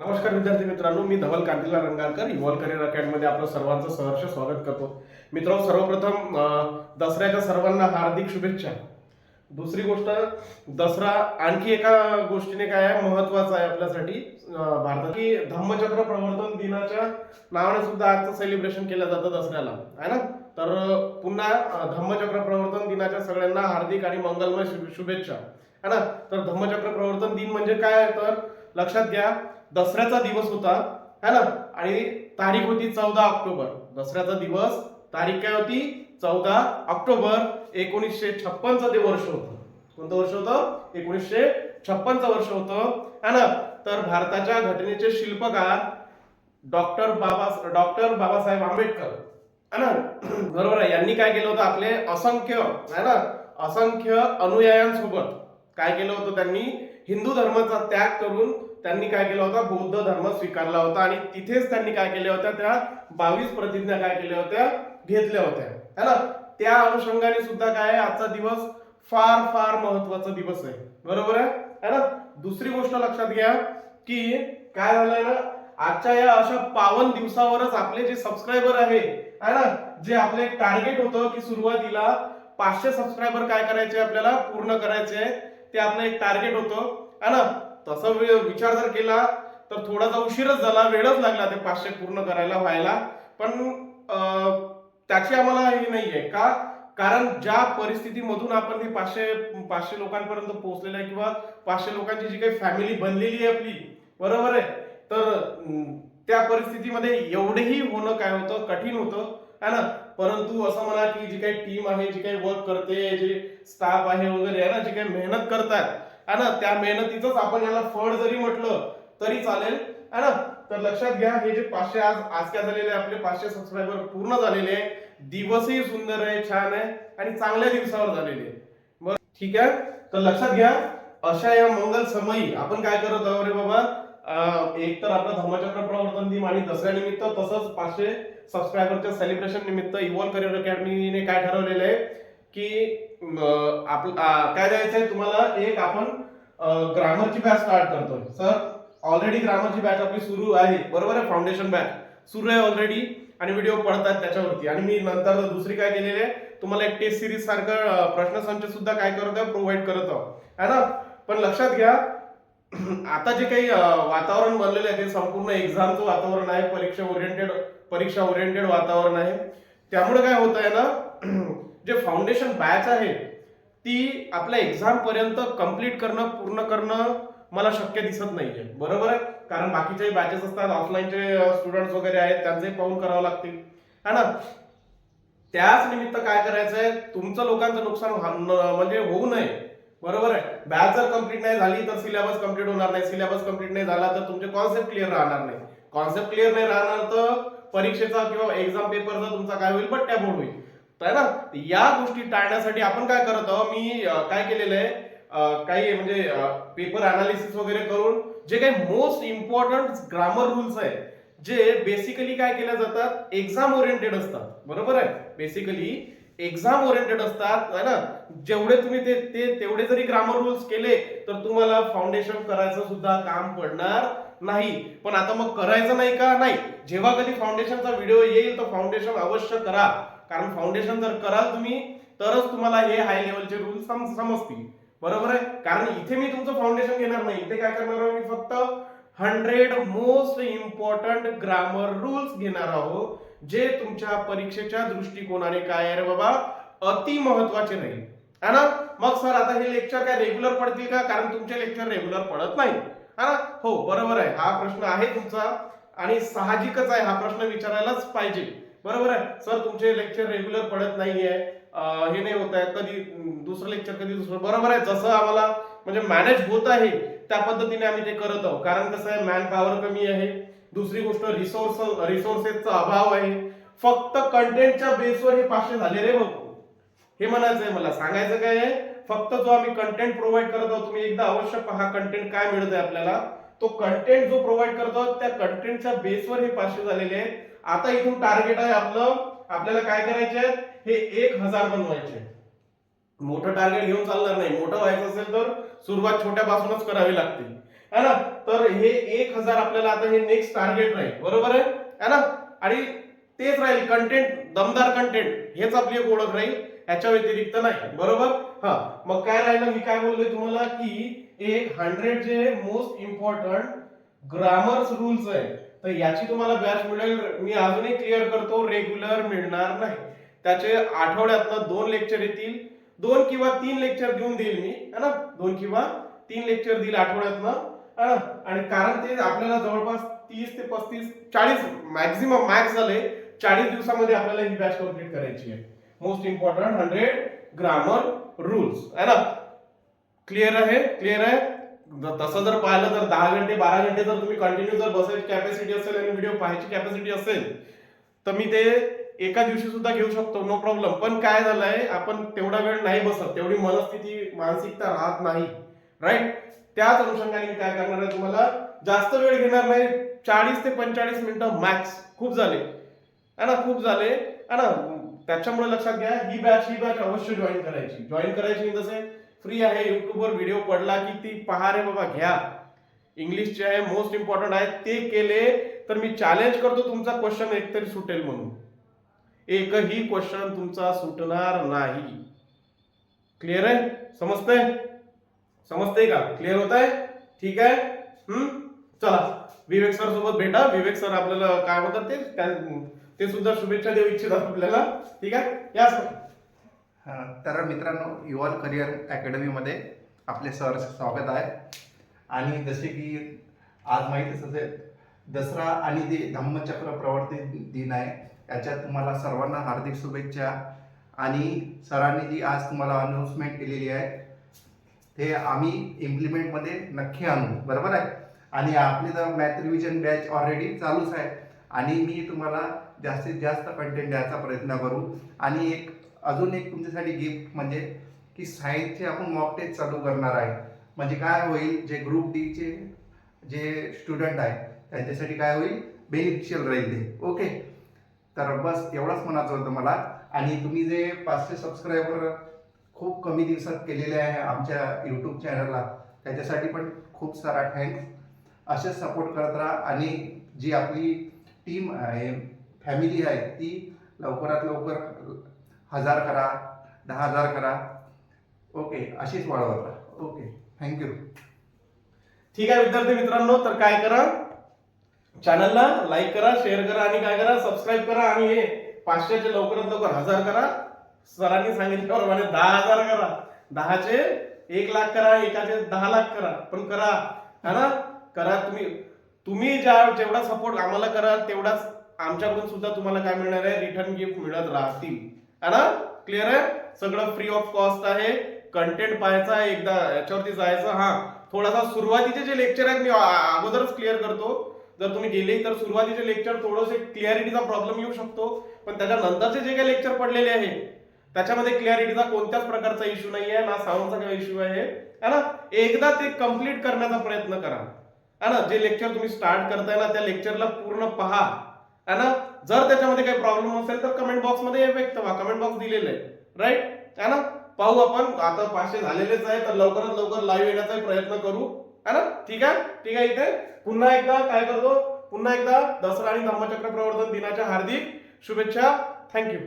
नमस्कार विद्यार्थी मित्रांनो, मी धवल कांतीलाल रंगारकर इव्हॉल्व करिअर अकॅडमीमध्ये आपलं सर्वांचं सहर्ष स्वागत करतो. मित्रांनो, सर्वप्रथम दसऱ्याच्या सर्वांना हार्दिक शुभेच्छा. दुसरी गोष्ट, दसरा आणखी एका गोष्टीने काय आहे, महत्वाचा आहे आपल्यासाठी. भारताची धम्मचक्र प्रवर्तन दिनाच्या नावाने सुद्धा आजचं सेलिब्रेशन केलं जातं दसऱ्याला, आहे ना. तर पुन्हा धम्मचक्र प्रवर्तन दिनाच्या सगळ्यांना हार्दिक आणि मंगलमय शुभेच्छा, है ना. तर धम्मचक्र प्रवर्तन दिन म्हणजे काय, तर लक्षात घ्या, दसऱ्याचा दिवस होता, है ना. आणि तारीख होती 14 ऑक्टोबर. दसऱ्याचा दिवस, तारीख काय होती, 14 ऑक्टोबर 1956 ते वर्ष होतं. कोणतं वर्ष होतं? 1956 वर्ष होतं, है ना. तर भारताच्या घटनेचे शिल्पकार डॉक्टर बाबासाहेब आंबेडकर, है ना, बरोबर आहे. यांनी काय केलं होतं, आपले असंख्य अनुयायांसोबत काय केलं होतं, त्यांनी हिंदू धर्माचा त्याग करून त्यांनी काय केलं होता, बौद्ध धर्म स्वीकारला होता. आणि तिथेच त्यांनी काय केल्या होत्या, त्या 22 प्रतिज्ञा काय केल्या होत्या, घेतल्या होत्या, है ना. त्या अनुषंगाने सुद्धा काय, आजचा दिवस फार फार महत्वाचा दिवस आहे, बरोबर आहे, है ना. दुसरी गोष्ट लक्षात घ्या की काय झालंय ना, आजच्या या अशा पावन दिवसावरच आपले जे सबस्क्रायबर आहे ना, जे आपले टार्गेट होतं की सुरुवातीला 500 सबस्क्रायबर काय करायचे, आपल्याला पूर्ण करायचे, ते आपलं एक टार्गेट होतं, है ना. तसं विचार जर केला तर थोडासा उशीरच झाला, वेळच लागला ते 500 पूर्ण करायला व्हायला. पण त्याची आम्हाला हे नाहीये का, कारण ज्या परिस्थितीमधून आपण ती 500 लोकांपर्यंत पोहोचलेलं आहे, किंवा 500 लोकांची जी काही फॅमिली बनलेली आहे आपली, बरोबर आहे, तर त्या परिस्थितीमध्ये एवढेही होणं काय होतं, कठीण होतं, है ना. परंतु असं म्हणा की जी काही टीम आहे, जी काही वर्क करते, जे स्टाफ आहे वगैरे, आहे ना, जी काही मेहनत करतात, है ना, त्या मेहनतीच आपण याला फळ जरी म्हटलं तरी चालेल, है ना. तर लक्षात घ्या, हे जे 500 आज काय झालेले, आपले 500 सबस्क्रायबर पूर्ण झालेले, दिवसही सुंदर आहे, छान आहे, आणि चांगल्या दिवसावर झालेले, बरं, ठीक आहे. तर लक्षात घ्या, अशा या मंगल समयी आपण काय करत आहोत रे बाबा, एक तर आपलं धम्मचक्र प्रवर्तन दिन आणि दसऱ्या निमित्त, तसंच 500 सबस्क्रायबरच्या सेलिब्रेशन निमित्त इव्हॉल्व करिअर अकॅडमीने काय ठरवलेलं आहे की आपलं काय द्यायचंय तुम्हाला, एक आपण ग्रामरची बॅच स्टार्ट करतोय. सर, ऑलरेडी ग्रामरची बॅच आपली सुरू आहे, बरोबर आहे, फाउंडेशन बॅच सुरू आहे ऑलरेडी, आणि व्हिडिओ पडतात त्याच्यावरती. आणि मी नंतर दुसरी काय केलेली आहे, तुम्हाला एक टेस्ट सिरीज सारखं प्रश्नसंच सुद्धा काय करत आहे, प्रोव्हाइड करत आहोत, है ना. पण लक्षात घ्या, आता जे काही वातावरण बनलेलं आहे ते संपूर्ण एक्झामचं वातावरण आहे, परीक्षा ओरिएंटेड वातावरण आहे. त्यामुळे काय होत आहे ना, जे फाउंडेशन बॅच आहे ती आपल्या एक्झाम पर्यंत कंप्लीट करणं, पूर्ण करणं मला शक्य दिसत नाहीये, बरोबर आहे. कारण बाकीचे बॅचेस असतात, ऑफलाईनचे स्टुडंट्स वगैरे आहेत, त्यांचे पाहून करावं लागतील, है ना. त्याच निमित्त काय करायचंय, तुमचं लोकांचं नुकसान म्हणजे होऊ नये, बरोबर आहे. बॅच जर कंप्लीट नाही झाली तर सिलेबस कंप्लीट होणार नाही, सिलेबस कंप्लीट नाही झाला तर तुमचे कॉन्सेप्ट क्लिअर राहणार नाही, कॉन्सेप्ट क्लिअर नाही राहणार तर परीक्षेचा किंवा एक्झाम पेपरचा तुमचा काय होईल, बट्ट्या बोर्ड होईल, है ना. या गोष्टी टाळण्यासाठी आपण काय करत आहोत, मी काय केलेलं आहे, काही म्हणजे पेपर अनालिसिस वगैरे करून जे काही मोस्ट इम्पॉर्टंट ग्रामर रूल्स आहे, जे बेसिकली काय केल्या जातात, एक्झाम ओरिएंटेड असतात, बरोबर आहे, बेसिकली एक्झाम ओरिएंटेड असतात, है ना. जेवढे तुम्ही तेवढे जरी ग्रामर रूल्स केले तर तुम्हाला फाउंडेशन करायचं सुद्धा काम पडणार नाही. पण आता मग करायचं नाही का, नाही, जेव्हा कधी फाउंडेशनचा व्हिडिओ येईल तर फाउंडेशन अवश्य करा, कारण फाउंडेशन जर कराल तुम्ही तरच तुम्हाला हे हाय लेवलचे रूल्स समजतील, बरोबर आहे. कारण इथे मी तुमचं फाउंडेशन घेणार नाही, इथे काय करणार आहोत, मी फक्त 100 मोस्ट इम्पॉर्टंट ग्रामर रूल्स घेणार आहोत, जे तुमच्या परीक्षेच्या दृष्टिकोनाने काय आहे रे बाबा, अति महत्वाचे राहील, है ना. मग सर, आता हे लेक्चर काय रेग्युलर पडतील का, कारण तुमचे लेक्चर रेग्युलर पडत नाही, है ना. हो, बरोबर आहे, हा प्रश्न आहे तुमचा, आणि साहजिकच आहे, हा प्रश्न विचारायलाच पाहिजे, बरोबर आहे. सर, तुमचे लेक्चर रेग्युलर पडत नाहीये, हे नाही होत आहे, कधी दुसरं लेक्चर कधी दुसरं, बरोबर आहे. जसं आम्हाला म्हणजे मॅनेज होत आहे त्या पद्धतीने आम्ही ते करत आहोत, कारण कसं आहे, मॅन पॉवर कमी आहे, दुसरी गोष्ट रिसोर्सेसचा अभाव आहे. फक्त कंटेंटच्या बेसवर हे 500 झाले रे बघ, हे म्हणायचं आहे मला, सांगायचं काय आहे, फक्त जो आम्ही कंटेंट प्रोव्हाइड करत आहोत, तुम्ही एकदा अवश्य पहा कंटेंट काय मिळत आहे आपल्याला. तो कंटेंट जो प्रोव्हाइड करतो त्या कंटेंटच्या बेसवर हे 500 झालेले आहेत. आता इथून टार्गेट आहे आपल्याला काय करायचे, हे 1000 बनवायचे. मोठं टार्गेट घेऊन चालणार नाही, मोठं व्हायचं असेल तर सुरुवात छोट्यापासूनच करावी लागते. है ना. तर हे 1000 आपल्याला आता हे नेक्स्ट टार्गेट राहील, बरोबर आहे ना. आणि तेच राहील कंटेंट, दमदार कंटेंट, हेच आपली एक ओळख राहील, ह्याच्या व्यतिरिक्त नाही, बरोबर. हा, मग काय राहिलं, मी काय बोललोय तुम्हाला की एक 100 जे मोस्ट इम्पॉर्टंट ग्रामर्स रूल्स आहे, तर याची तुम्हाला बॅच मिळेल. मी अजूनही क्लिअर करतो, रेग्युलर मिळणार नाही. त्याचे आठवड्यातनं 2 लेक्चर येतील, 2 किंवा 3 लेक्चर देऊन देईल मी, है ना. 2 किंवा 3 लेक्चर देईल आठवड्यातनं, आणि कारण ते आपल्याला जवळपास 30 ते 35 40 मॅक्झिमम मॅक्स झाले 40 दिवसामध्ये आपल्याला ही बॅच कंप्लीट करायची आहे. मोस्ट इम्पॉर्टंट 100 ग्रामर रूल्स, है ना. क्लिअर आहे, क्लिअर आहे. तसं जर पाहिलं तर 10 घंटे 12 घंटे जर तुम्ही कंटिन्यू जर बसायची कॅपॅसिटी असेल आणि व्हिडिओ पाहायची कॅपॅसिटी असेल तर मी ते एका दिवशी सुद्धा घेऊ शकतो, नो प्रॉब्लेम. पण काय झालंय, आपण तेवढा वेळ नाही बसत, तेवढी मनस्थिती मानसिकता राहत नाही, राईट. त्याच अनुषंगाने मी काय करणार आहे, तुम्हाला जास्त वेळ घेणार नाही, 40 ते 45 मिनिटं मॅक्स. खूप झाले है ना, खूप झाले है ना. त्याच्यामुळे लक्षात घ्या, ही बॅच अवश्य जॉईन करायची जसे फ्री आहे. युट्यूबवर व्हिडिओ पडला की ती पहा रे बाबा, घ्या. इंग्लिशचे आहे, मोस्ट इम्पॉर्टंट आहे, ते केले तर मी चॅलेंज करतो तुमचा क्वेश्चन एकतरी सुटेल म्हणून. एकही क्वेश्चन तुमचा सुटणार नाही. क्लिअर आहे, समजतंय का, क्लिअर होत आहे, ठीक आहे. चला, विवेक सर सोबत भेटा. विवेक सर आपल्याला काय म्हणतात ते सुद्धा शुभेच्छा देऊ इच्छितात आपल्याला, ठीक आहे. या सर. तर मित्रांनो, युअर करिअर अकॅडमीमध्ये आपले सर स्वागत आहे. आणि जसे की आज माहितीच असेल, दसरा आणि ते धम्मचक्र प्रवर्तन दिन आहे, याच्यात तुम्हाला सर्वांना हार्दिक शुभेच्छा. आणि सरांनी जी आज तुम्हाला अनाउन्समेंट केलेली आहे ते आम्ही इम्प्लिमेंटमध्ये नक्की आणू, बरोबर आहे. आणि आपली तर मॅथ रिव्हिजन बॅच ऑलरेडी चालूच आहे आणि मी तुम्हाला जास्तीत जास्त कंटेंट द्यायचा प्रयत्न करू. आणि अजून एक तुमच्यासाठी गिफ्ट म्हणजे की सायन्सचे आपण मॉक टेस्ट चालू करणार आहे. म्हणजे काय होईल, जे ग्रुप डी चे जे स्टुडंट आहे त्यांच्यासाठी काय होईल, बेनिफिशियल राहील ते. ओके, तर बस एवढंच म्हणायचं होतं मला. आणि तुम्ही जे 500 सबस्क्रायबर खूप कमी दिवसात केलेले आहे आमच्या यूट्यूब चॅनलला, त्याच्यासाठी पण खूप सारा थँक्स. असेच सपोर्ट करत राहा. आणि जी आपली टीम आहे, फॅमिली आहे, ती लवकरात लवकर 1000 करा, 10,000 करा. ओके, अशीच वाढवत राहा. Okay, thank you. ठीक आहे विद्यार्थी मित्रांनो, तर काय करा, चॅनलला लाईक करा, शेअर करा आणि काय करा, सबस्क्राईब करा. आणि हे 500चे लवकरात लवकर 1000 करा. सरांनी सांगितल्याप्रमाणे 10,000 करा. 10चे 1 लाख करा, एकाचे 10 लाख करा, पण करा, है ना. करा. तुम्ही जेवढा सपोर्ट आम्हाला कराल तेवढाच आमच्याकडून सुद्धा तुम्हाला काय मिळणार आहे, रिटर्न गिफ्ट मिळत राहतील, है ना. क्लिअर आहे, सगळं फ्री ऑफ कॉस्ट आहे. कंटेंट पाहायचा आहे, एकदा याच्यावरती जायचं. हा, थोडासा सुरुवातीचे जे लेक्चर आहेत मी अगोदरच क्लिअर करतो. जर तुम्ही गेले तर सुरुवातीचे लेक्चर थोडंसे क्लिअरिटीचा प्रॉब्लेम येऊ शकतो, पण त्याच्यानंतरचे जे काही लेक्चर पडलेले आहे त्याच्यामध्ये क्लिअरिटीचा कोणत्याच प्रकारचा इश्यू नाही आहे, ना साऊंडचा काही इश्यू आहे, है ना. एकदा ते कम्प्लीट करण्याचा प्रयत्न करा, है ना. जे लेक्चर तुम्ही स्टार्ट करताय ना त्या लेक्चरला पूर्ण पहा, है ना. जर त्याच्यामध्ये काही प्रॉब्लेम असेल तर कमेंट बॉक्स मध्ये व्यक्त व्हा, कमेंट बॉक्स दिलेलं आहे, राईट, है ना. पाहू आपण. आता 500 झालेलेच आहे, तर लवकरात लवकर लाईव्ह येण्याचा प्रयत्न करू, है ना. ठीक आहे, ठीक आहे. इथे पुन्हा एकदा काय करतो, पुन्हा एकदा दसरा आणि धम्मचक्र प्रवर्तन दिनाच्या हार्दिक शुभेच्छा. थँक्यू.